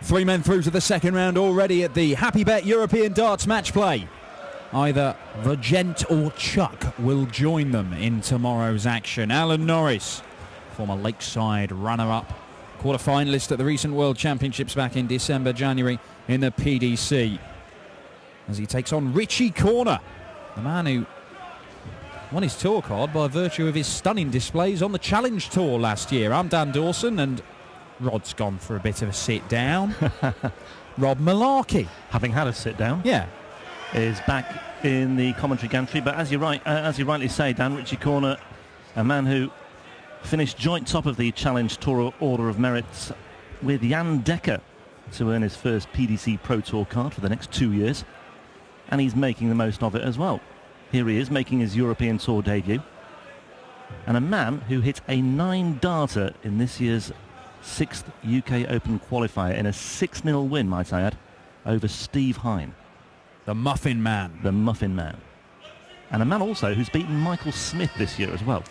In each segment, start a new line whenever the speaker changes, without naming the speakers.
3 men through to the second round already at the Happy Bet European Darts match play. Either the Gent or Chuck will join them in tomorrow's action. Alan Norris, former Lakeside runner-up, quarter-finalist at the recent World Championships back in December, January in the PDC, as he takes on Richie Corner, the man who won his tour card by virtue of his stunning displays on the Challenge Tour last year. I'm Dan Dawson, and Rod's gone for a bit of a sit-down. Rob Malarkey,
having had a sit-down, is back in the commentary gantry. But as you rightly say, Dan, Richie Corner, a man who finished joint top of the Challenge Tour Order of Merit with Jan Dekker to earn his first PDC Pro Tour card for the next 2 years, and he's making the most of it as well. Here he is making his European Tour debut, and a man who hit a 9-darter in this year's 6th UK Open qualifier in a 6-0 win, might I add, over Steve Hine.
The Muffin Man.
The Muffin Man. And a man also who's beaten Michael Smith this year as well.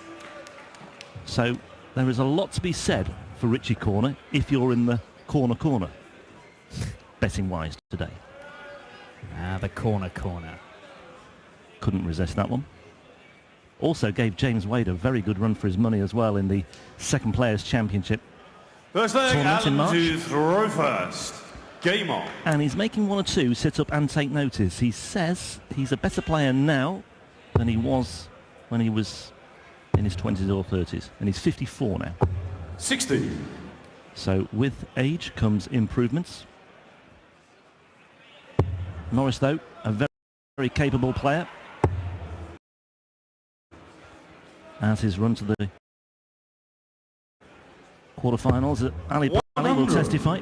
So there is a lot to be said for Richie Corner if you're in the corner, betting-wise today.
The corner.
Couldn't resist that one. Also gave James Wade a very good run for his money as well in the Second Players' Championship.
First leg, Alan to throw first. Game on.
And he's making 1 or 2 sit up and take notice. He says he's a better player now than he was when he was in his 20s or 30s. And he's 54 now.
60.
So with age comes improvements. Norris, though, a very, very capable player, as his run to the quarterfinals at Ali will testify.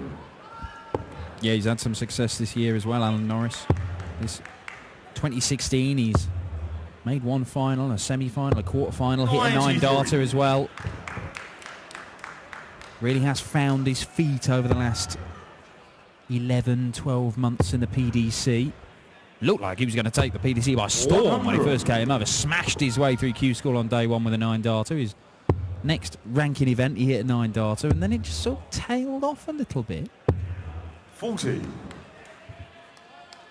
Yeah, he's had some success this year as well, Alan Norris. This 2016, he's made 1 final, a semi-final, a quarter-final, hit a 9-darter as well. Really has found his feet over the last 11, 12 months in the PDC. Looked like he was going to take the PDC by storm when he first came over. Smashed his way through Q School on day 1 with a 9-darter. His next ranking event, he hit a 9-darter, and then it just sort of tailed off a little bit.
40.
There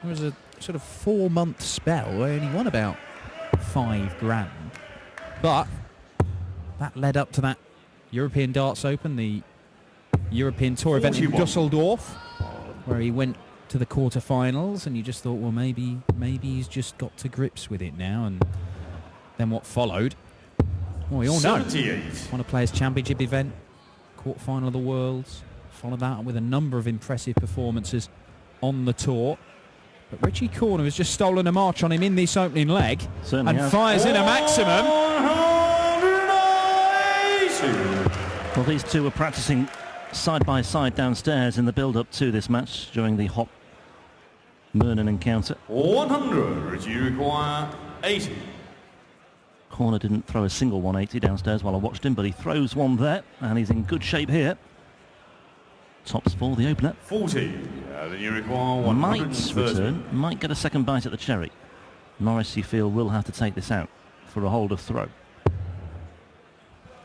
was a sort of 4-month spell where he won about 5 grand. But that led up to that European Darts Open, the European Tour event in Dusseldorf, where he went to the quarterfinals, and you just thought, well, maybe he's just got to grips with it now. And then what followed? Well, we all know.
78.
Won a Players' Championship event, quarterfinal of the Worlds. Followed that with a number of impressive performances on the tour. But Richie Corner has just stolen a march on him in this opening leg.
Certainly
and fires in a maximum.
Well, these two were practicing side by side downstairs in the build-up to this match during the hot Mernon encounter.
100. You require 80.
Corner didn't throw a single 180 downstairs while I watched him, but he throws one there, and he's in good shape here. Tops for the opener.
40. Then you require 130.
Might return, might get a second bite at the cherry. Norris, you feel, will have to take this out for a holder throw.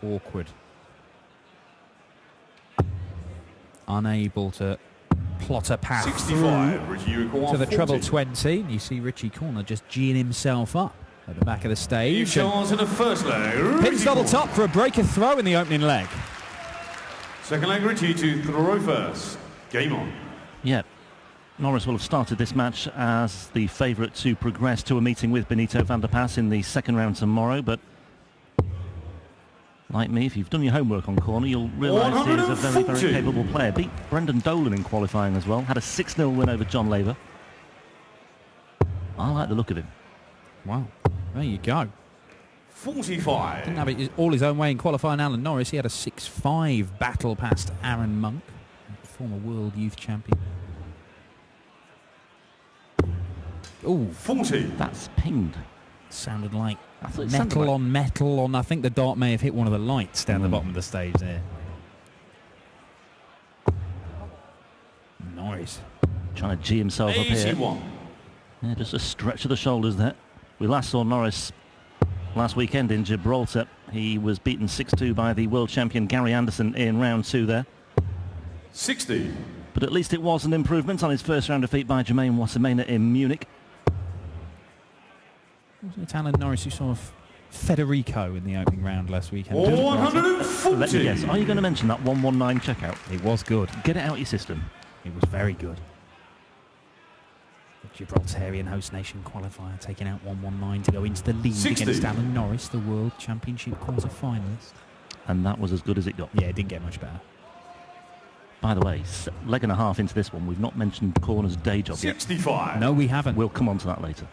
Awkward. Unable to plot a path
65.
To the treble 20. You see Richie Corner just geeing himself up at the back of the stage.
Shots in the first leg.
Pins double top for a breaker throw in the opening leg.
Second leg, Richie to throw first. Game on.
Yeah. Norris will have started this match as the favourite to progress to a meeting with Benito van der Pas in the second round tomorrow, but like me, if you've done your homework on Corner, you'll realise he is a very, very capable player. Beat Brendan Dolan in qualifying as well. Had a 6-0 win over John Laver. I like the look of him.
Wow. There you go.
45.
Didn't have it all his own way in qualifying. Alan Norris, he had a 6-5 battle past Aaron Monk, former world youth champion. Oh,
40.
That's pinged.
Sounded like
metal
on metal on. I think the dart may have hit one of the lights down the bottom of the stage there. Norris
trying to G himself
81.
up here. Yeah, just a stretch of the shoulders there. We last saw Norris last weekend in Gibraltar. He was beaten 6-2 by the world champion Gary Anderson in round 2 there.
60.
But at least it was an improvement on his first round defeat by Jermaine Wassermain in Munich.
Wasn't it Alan Norris who saw Federico in the opening round last weekend?
140.
Let me guess, are you going to mention that 119 checkout?
It was good.
Get it out your system.
It was very good. The Gibraltarian host nation qualifier taking out 119 to go into the lead
60.
against Alan Norris, the World Championship quarter-finalist.
And that was as good as it got.
Yeah, it didn't get much better.
By the way, leg and a half into this one, we've not mentioned Corner's day job yet.
65.
No, we haven't.
We'll come on to that later.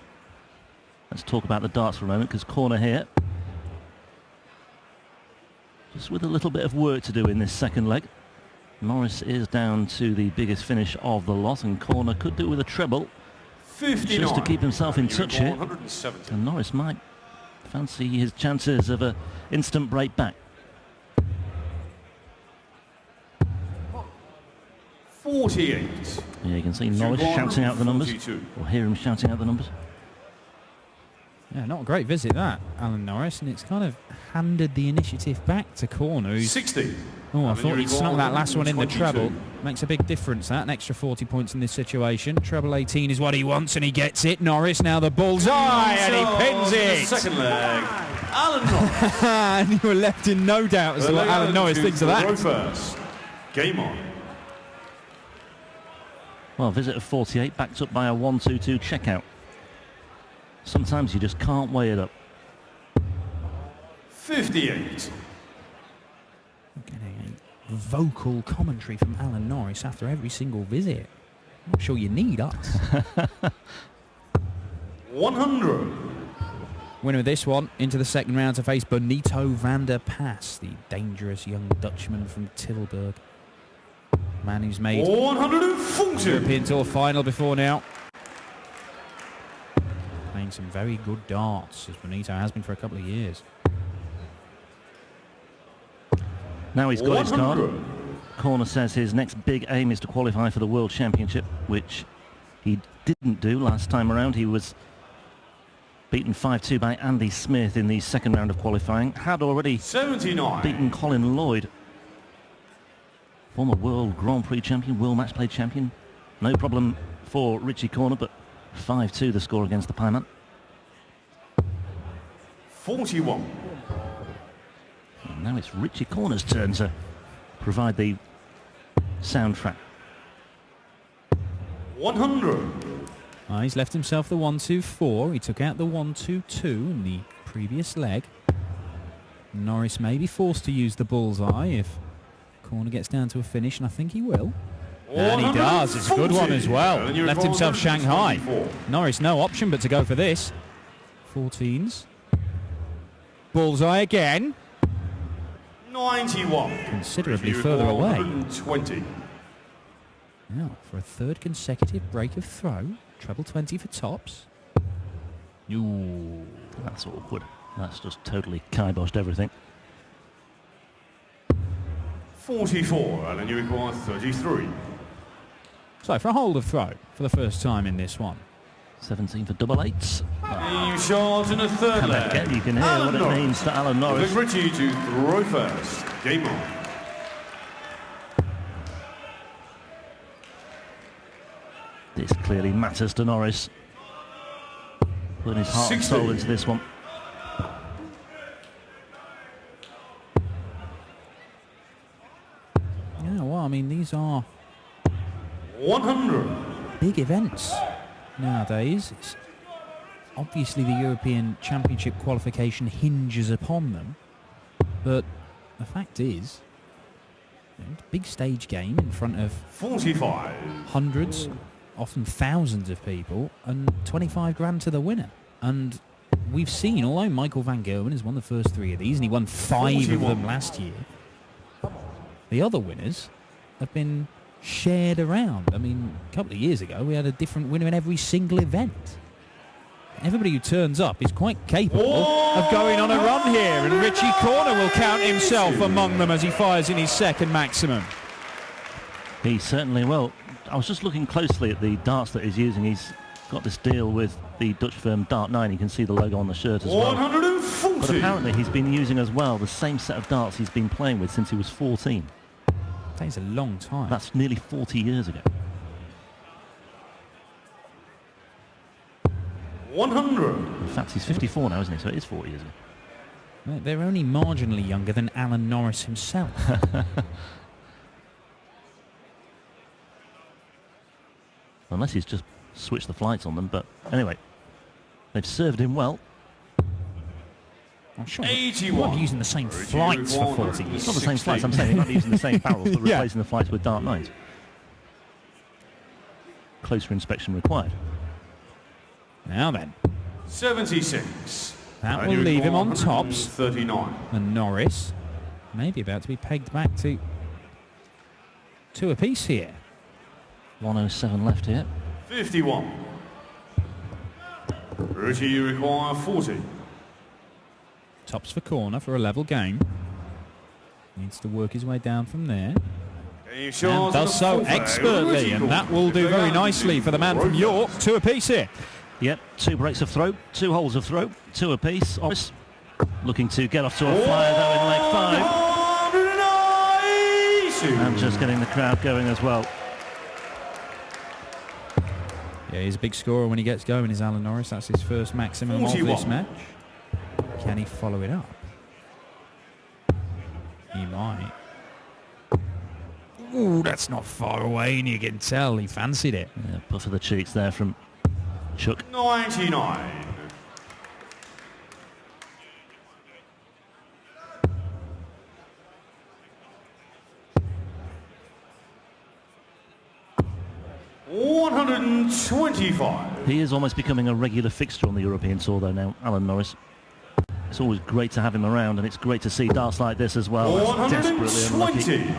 Let's talk about the darts for a moment, because Corner here, just with a little bit of work to do in this second leg. Norris is down to the biggest finish of the lot, and Corner could do with a treble
59.
just to keep himself in touch here.
170.
And Norris might fancy his chances of an instant break back.
48.
Yeah, you can see Norris shouting out the numbers,
42.
or hear him shouting out the numbers.
Yeah, not a great visit that, Alan Norris, and it's kind of handed the initiative back to Corner, who's
60.
Oh, I thought he'd snuck that last one in the
122.
treble. Makes a big difference, that. An extra 40 points in this situation. Treble 18 is what he wants, and he gets it. Norris now the bullseye, and he pins it.
Second leg. Alan Norris.
And you were left in no doubt as to what Alan Norris thinks of that.
First. Game on.
Well, visit of 48, backed up by a 1-2-2 checkout. Sometimes you just can't weigh it up.
58.
Getting a vocal commentary from Alan Norris after every single visit. I'm not sure you need us.
100.
Winner of this one into the second round to face Benito van der Pas, the dangerous young Dutchman from Tilburg. Man who's made
140.
European Tour final before now. Playing some very good darts, as Benito has been for a couple of years.
Now he's got his card.
100.
Corner says his next big aim is to qualify for the World Championship, which he didn't do last time around. He was beaten 5-2 by Andy Smith in the second round of qualifying. Had already
79.
beaten Colin Lloyd, former World Grand Prix champion, World Matchplay champion. No problem for Richie Corner, but 5-2 the score against the Pieman.
41.
And now it's Richie Corner's turn to provide the soundtrack.
100.
He's left himself the 1-2-4. He took out the 1-2-2 in the previous leg. Norris may be forced to use the bullseye if Corner gets down to a finish, and I think he will. And he does. It's a good one as well. Left himself Shanghai. Norris no option but to go for this. 14s. Bullseye again.
91.
Considerably further away.
120.
Now for a third consecutive break of throw. Treble 20 for tops. Ooh.
That's awkward. That's just totally kiboshed everything.
44, and then you require 33.
So for a hold of throw for the first time in this one.
17 for double eights.
You shot in a third
And
leg.
again, you can hear
Alan
what it
Norris.
means to Alan Norris.
With Richie to throw first. Game on.
This clearly matters to Norris. Putting his heart and
60.
soul into this one.
Yeah, well, I mean, these are
100.
big events nowadays. It's obviously, the European Championship qualification hinges upon them. But the fact is, you know, it's a big stage game in front of
45.
hundreds, often thousands of people, and 25 grand to the winner. And we've seen, although Michael van Gerwen has won the first 3 of these, and he won 5 of
41.
them last year, the other winners have been shared around. I mean, a couple of years ago, we had a different winner in every single event. Everybody who turns up is quite capable of going on a run here, and Richie Corner will count himself among them as he fires in his second maximum.
He certainly will. I was just looking closely at the darts that he's using. He's got this deal with the Dutch firm Dart 9. You can see the logo on the shirt as well.
140.
But apparently he's been using as well the same set of darts he's been playing with since he was 14.
Takes a long time.
That's nearly 40 years ago.
100.
In fact, he's 54 now, isn't he? So it is 40 years ago.
They're only marginally younger than Alan Norris himself.
Unless he's just switched the flights on them. But anyway, they've served him well.
I'm sure
81.
they're not using the same flights for 40 years.
It's not the same flights, I'm saying they're not using the same barrels, but replacing the flights with Dart 9s. Closer inspection required.
Now then.
76.
That will leave him on tops.
39.
And Norris may be about to be pegged back to 2 apiece here.
107 left here.
51. Richie, you require 40.
Tops for corner for a level game. Needs to work his way down from there. And does so expertly, and that will do very nicely for the man from York. 2 apiece here.
Yep, 2 breaks of throw, 2 holes of throw, 2 apiece. Norris looking to get off to a flyer though in leg 5. And just getting the crowd going as well.
Yeah, he's a big scorer when he gets going, is Alan Norris. That's his first maximum 41. Of this match. Can he follow it up? He might. Ooh, that's not far away, and you can tell he fancied it.
Yeah, puff of the cheeks there from Chuck.
99. $125.
He is almost becoming a regular fixture on the European Tour though now, Alan Norris. It's always great to have him around, and it's great to see darts like this as well.
120.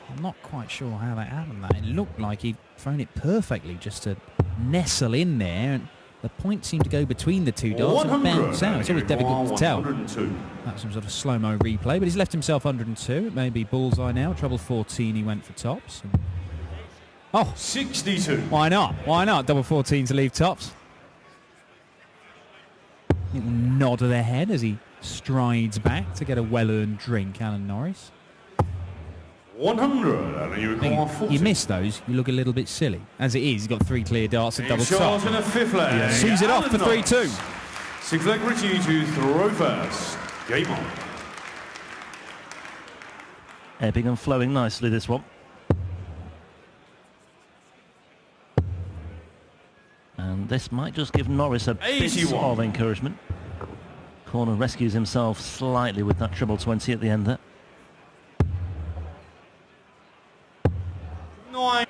I'm not quite sure how that happened. It looked like he'd thrown it perfectly just to nestle in there, and the point seemed to go between the 2 darts and bounce out. It's always difficult to tell. That's some sort of slow-mo replay, but he's left himself 102. It may be bullseye now. Treble 14, he went for tops. Oh,
62.
Why not? Why not? Double 14 to leave tops. Little nod of the head as he strides back to get a well-earned drink, Alan Norris.
100. And you require 40.
You miss those, you look a little bit silly. As it is, he's got 3 clear darts and double top.
In a 5th leg.
Yeah. Sees it off for 3-2.
6th leg Richie to throw first. Game on.
Ebbing and flowing nicely, this one. And this might just give Norris a bit of encouragement. Corner rescues himself slightly with that treble 20 at the end there.
9.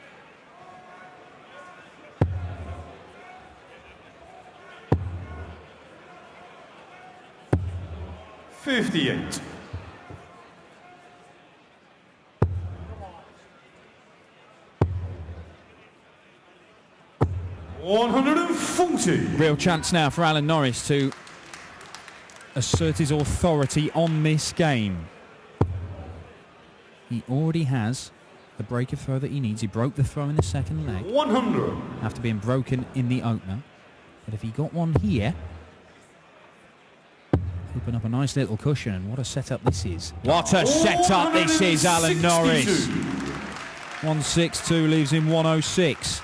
58. $140.
Real chance now for Alan Norris to assert his authority on this game. He already has the break of throw that he needs. He broke the throw in the second leg.
100.
After being broken in the opener. But if he got one here, open up a nice little cushion, and what a setup this is. What a setup this is, Alan Norris. 162 leaves him 106.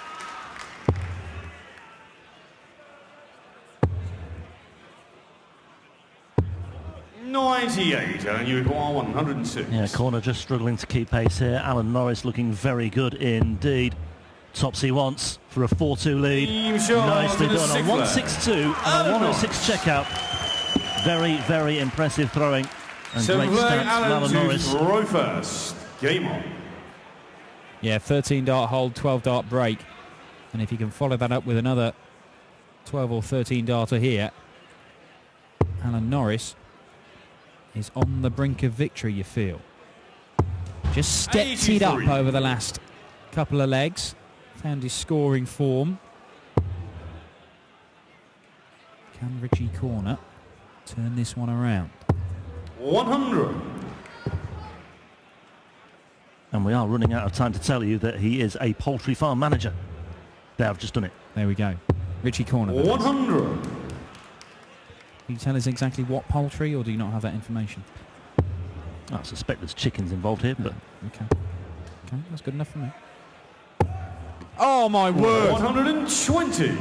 And you require 106.
Yeah, corner just struggling to keep pace here. Alan Norris looking very good indeed. Tops he wants for a 4-2 lead. Nicely done. A 162 and a 106 checkout. Very, very impressive throwing. And great stats from Alan Norris.
Throw first. Game on.
Yeah, 13 dart hold, 12 dart break. And if he can follow that up with another 12 or 13 darter here, Alan Norris is on the brink of victory, you feel. Just stepped it up over the last couple of legs. Found his scoring form. Can Richie Corner turn this one around?
100.
And we are running out of time to tell you that he is a poultry farm manager. There, I've just done it.
There we go. Richie Corner.
100.
Can you tell us exactly what poultry, or do you not have that information?
I suspect there's chickens involved here, but...
Okay, that's good enough for me. Oh, my word!
120.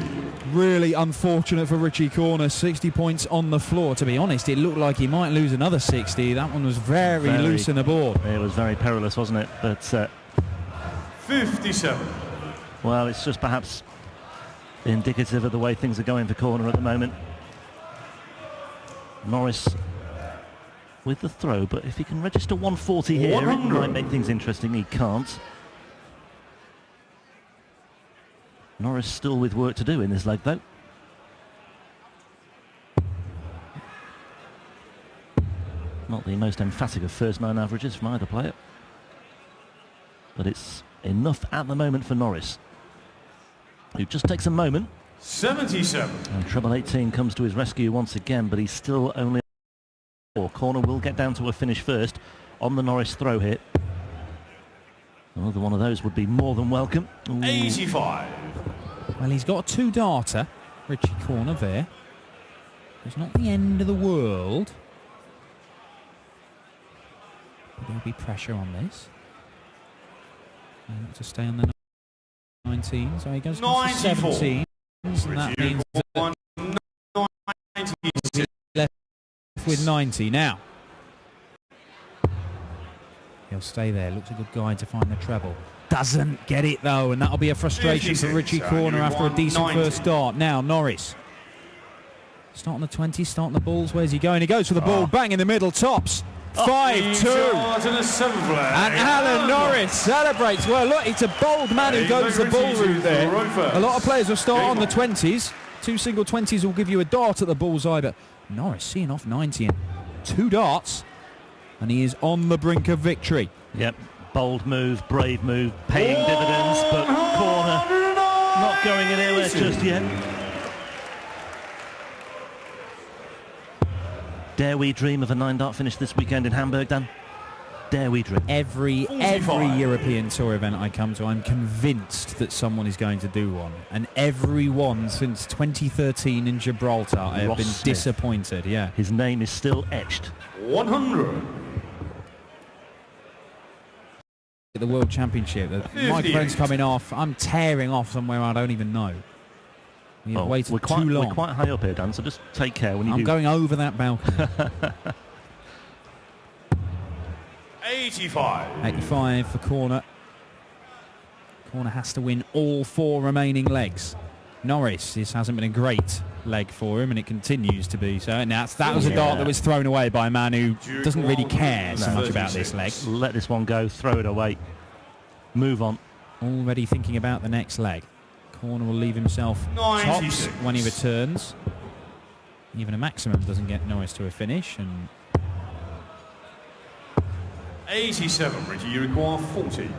Really unfortunate for Richie Corner. 60 points on the floor. To be honest, it looked like he might lose another 60. That one was very loose in the board.
It was very perilous, wasn't it? But
57.
well, it's just perhaps indicative of the way things are going for Corner at the moment. Norris with the throw, but if he can register 140 here,
100.
it might make things interesting. He can't. Norris still with work to do in this leg, though. Not the most emphatic of first 9 averages from either player, but it's enough at the moment for Norris, who just takes a moment.
77.
And treble 18 comes to his rescue once again, but he's still only 4. Corner will get down to a finish first on the Norris throw hit. Another one of those would be more than welcome. Ooh.
85.
Well, he's got a 2-darter, Richie Corner there. It's not the end of the world. But there'll be pressure on this. And to stay on the 19, so he goes to 17. And that means that he's left with 90 now. He'll stay there. Looks a good guy to find the treble. Doesn't get it though, and that'll be a frustration for Richie Corner after a decent first start. Now Norris. Start on the 20, start on the balls. Where's he going? He goes for the ball, bang in the middle, tops. 5-2. And Alan Norris celebrates. Well, look, it's a bold man who goes the ball route there. A lot of players will start on the 20s. 2 single 20s will give you a dart at the bullseye, but Norris seeing off 90 and 2 darts. And he is on the brink of victory.
Yep, bold move, brave move, paying dividends, but Corner not going anywhere just yet. Dare we dream of a 9-dart finish this weekend in Hamburg, Dan? Dare we dream?
Every European Tour event I come to, I'm convinced that someone is going to do one. And every one since 2013 in Gibraltar, I have been disappointed. Yeah,
his name is still etched.
100.
The World Championship, the microphone's coming off. I'm tearing off somewhere I don't even know. We've waited too long.
We're quite high up here, Dan, so just take care when you
I'm going over that balcony.
85.
85 for Corner. Corner has to win all 4 remaining legs. Norris, this hasn't been a great leg for him, and it continues to be so. And that was a dart that was thrown away by a man who doesn't really care so much about this leg.
Let this one go, throw it away, move on.
Already thinking about the next leg. Corner will leave himself tops when he returns. Even a maximum doesn't get Norris to a finish. And
87, Richie, you require 40.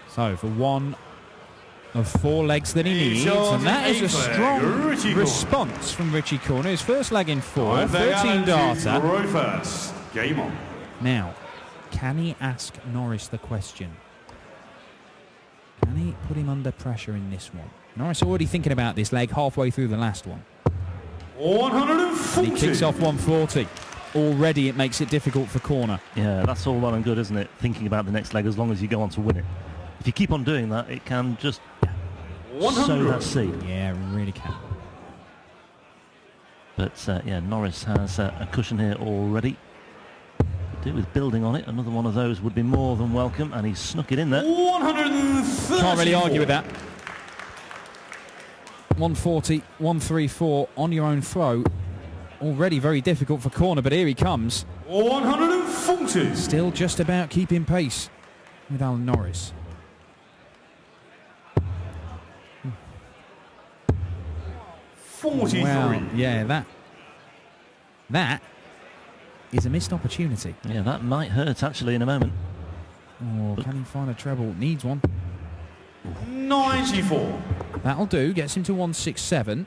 So for one of 4 legs that he needs, and that is a strong response from Richie Corner. His first leg in 4, 13 darter.
Game on.
Now, can he ask Norris the question? Can he put him under pressure in this one? Norris already thinking about this leg halfway through the last one.
140.
And he kicks off 140. Already it makes it difficult for Corner.
Yeah, that's all well and good, isn't it? Thinking about the next leg as long as you go on to win it. If you keep on doing that, it can just sow that seed.
Yeah, it really can.
But yeah, Norris has a cushion here already. Do with building on it. Another one of those would be more than welcome, and he's snuck it in there.
134.
Can't really argue with that. 140, 134 on your own throw. Already very difficult for Corner, but here he comes.
140.
Still just about keeping pace with Alan Norris. Well, yeah, that is a missed opportunity.
Yeah, that might hurt actually in a moment.
Oh, can he find a treble? Needs one.
94.
That'll do. Gets him to 167.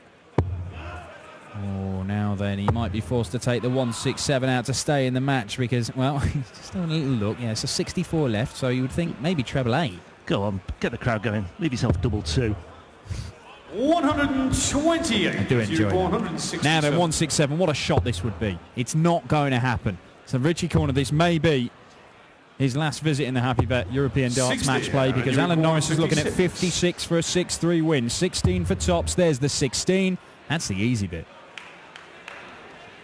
Oh, now then, he might be forced to take the 167 out to stay in the match because, well, he's just having a little look. Yeah, it's a 64 left, so you would think maybe treble 8.
Go on, get the crowd going. Leave yourself double 2.
128.
I do enjoy that. Now then, 167. What a shot this would be. It's not going to happen. So Richie Corner, this may be his last visit in the Happy Bet European Darts match play, because Alan Norris is looking at 56 for a 6-3 win. 16 for tops. There's the 16. That's the easy bit.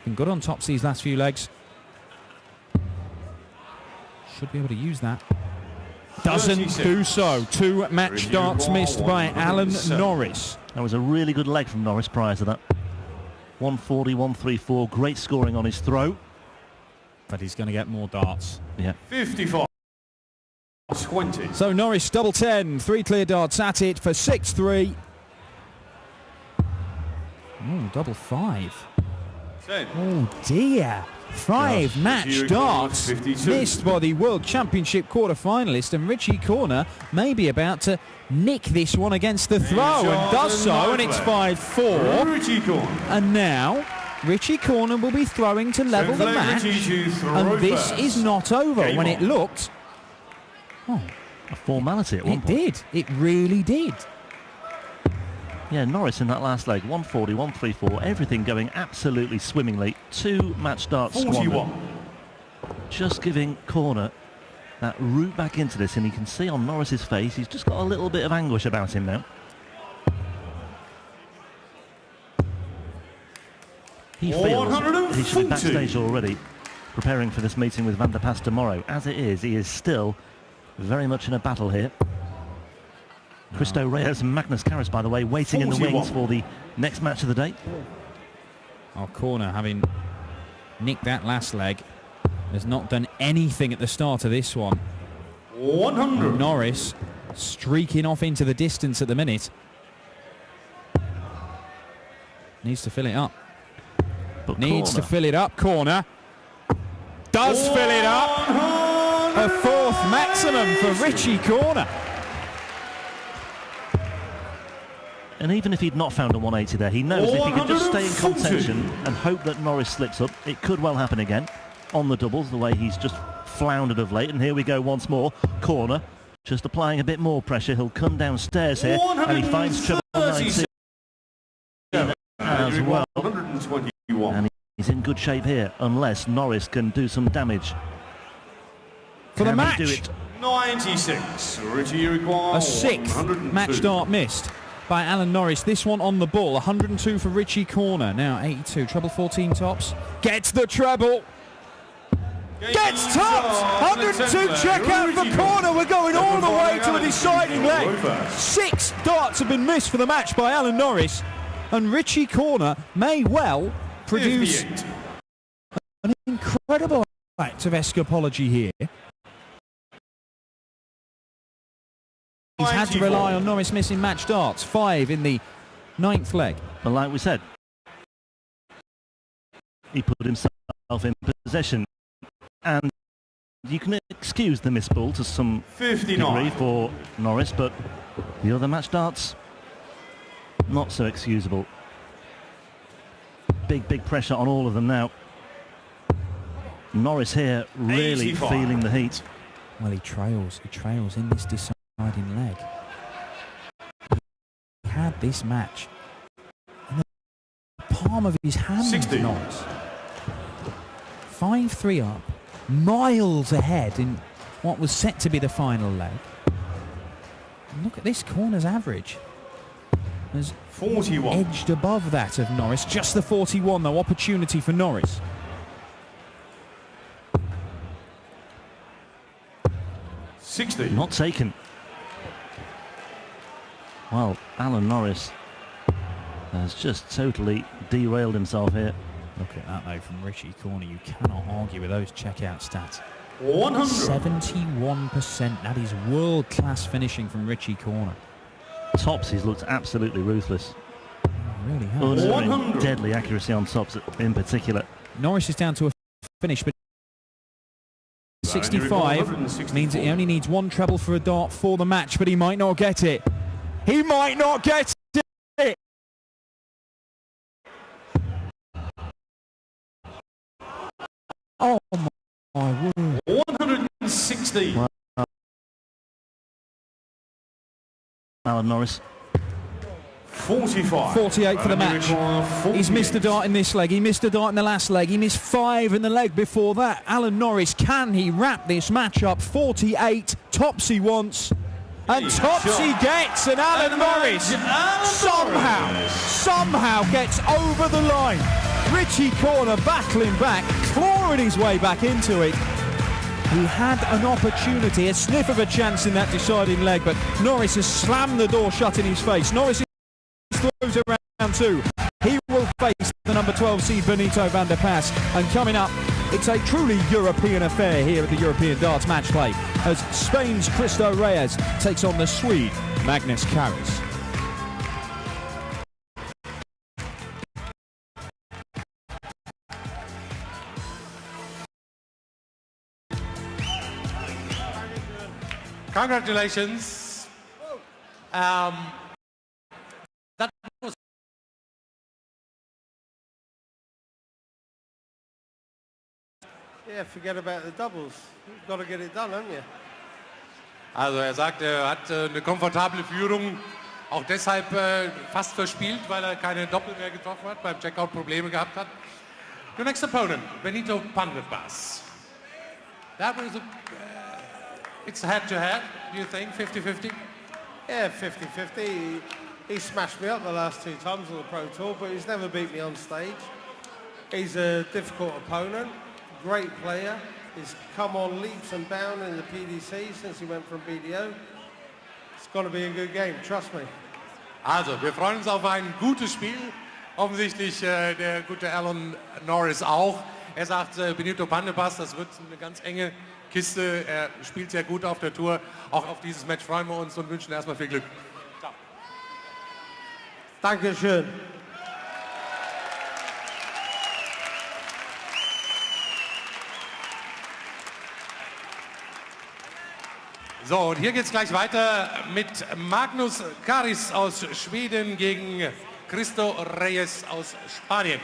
Been good on tops these last few legs. Should be able to use that. Doesn't do so. 2 match darts missed by Alan Norris.
That was a really good leg from Norris prior to that. 140, 134. Great scoring on his throw.
But he's going to get more darts.
Yeah.
55. 20.
So Norris double 10. 3 clear darts at it for 6-3. Oh, double 5.
10.
Oh dear. 5 match darts missed by the World Championship quarter-finalist, and Richie Corner may be about to nick this one against the throw, and does so, and it's 5-4.
Richie Corner.
And now Richie Corner will be throwing to level the match, and this is not over when it looked... Oh,
a formality at one point.
It did. It really did.
Yeah, Norris in that last leg, 140, 134, everything going absolutely swimmingly. 2 match darts squandered. Just giving Corner that route back into this, and you can see on Norris's face, he's just got a little bit of anguish about him now. He feels he should be backstage already, preparing for this meeting with Van der Pas tomorrow. As it is, he is still very much in a battle here. Christo Reyes and Magnus Carus, by the way, waiting 41. In the wings for the next match of the day.
Our Corner, having nicked that last leg, has not done anything at the start of this one.
100.
And Norris streaking off into the distance at the minute. Needs to fill it up.
But
Needs
Corner.
to fill it up. Corner does fill it up. A 4th maximum for Richie Corner.
And even if he'd not found a 180 there, he knows if he could just stay in contention and hope that Norris slips up, it could well happen again on the doubles, the way he's just floundered of late. And here we go once more. Corner just applying a bit more pressure. He'll come downstairs here, and he finds treble 19 as well. 121. And he's in good shape here, unless Norris can do some damage.
For the match.
Do it?
96. Richie requires
a 6th match dart missed by Alan Norris. This one on the ball. 102 for Richie Corner. Now 82. Treble 14 tops. Gets the treble. Gets tops. 102 check out for Corner. We're going all the way to a deciding leg. 6 darts have been missed for the match by Alan Norris. And Richie Corner may well produce an incredible act of escapology here. He's had to rely on Norris missing match darts. 5 in the 9th leg.
But like we said, he put himself in possession, and you can excuse the miss ball to some
59
degree for Norris, but the other match darts, not so excusable. Big pressure on all of them now. Norris here really 85. Feeling the heat.
Well, he trails in this deciding leg. He had this match in the palm of his hand.
60.
Norris. 5-3 up, miles ahead in what was set to be the final leg. And look at this Corner's average. Has
41.
Edged above that of Norris. Just the 41 though. Opportunity for Norris.
Not taken. Well, Alan Norris has just totally derailed himself here.
Look at that though from Richie Corner. You cannot argue with those checkout stats.
100.
71%. That is world-class finishing from Richie Corner.
Tops, he's looked absolutely ruthless.
He really has.
Deadly accuracy on tops in particular.
Norris is down to a finish, but 65 means that he only needs 1 treble for a dart for the match, but he might not get it. He might not get it. Oh my word.
160.
Wow. Alan Norris
45.
48 for the match. He's missed a dart in this leg. He missed a dart in the last leg. He missed 5 in the leg before that. Alan Norris, can he wrap this match up? 48, tops he wants. And tops he gets, and Alan Norris somehow gets over the line. Richie Corner battling back, clawing his way back into it. He had an opportunity, a sniff of a chance in that deciding leg, but Norris has slammed the door shut in his face. Norris throws around 2. He will face the number 12 seed Benito van der Pas. And coming up, it's a truly European affair here at the European Darts Matchplay as Spain's Cristo Reyes takes on the Swede Magnus Carus.
Congratulations. That was
forget about the doubles. You've got to get it done, haven't you?
Also sagt, hat eine komfortable Führung, auch deshalb fast verspielt, weil keine Doppel mehr getroffen hat, beim Checkout Probleme gehabt hat. Your next opponent, Benito van der Pas. That was it's head-to-head, do you think, 50-50?
Yeah, 50-50. He smashed me up the last 2 times on the Pro Tour, but he's never beat me on stage. He's a difficult opponent, great player. He's come on leaps and bounds in the PDC since he went from BDO. It's going to be a good game, trust me.
Also, wir freuen uns auf ein gutes Spiel. Offensichtlich der gute Alan Norris auch. Er sagt, Benito van der Pas, das wird eine ganz enge Kiste. Er spielt sehr gut auf der Tour. Auch auf dieses Match freuen wir uns und wünschen erstmal viel Glück. Ciao.
Dankeschön.
So, und hier geht es gleich weiter mit Magnus Carus aus Schweden gegen Cristo Reyes aus Spanien.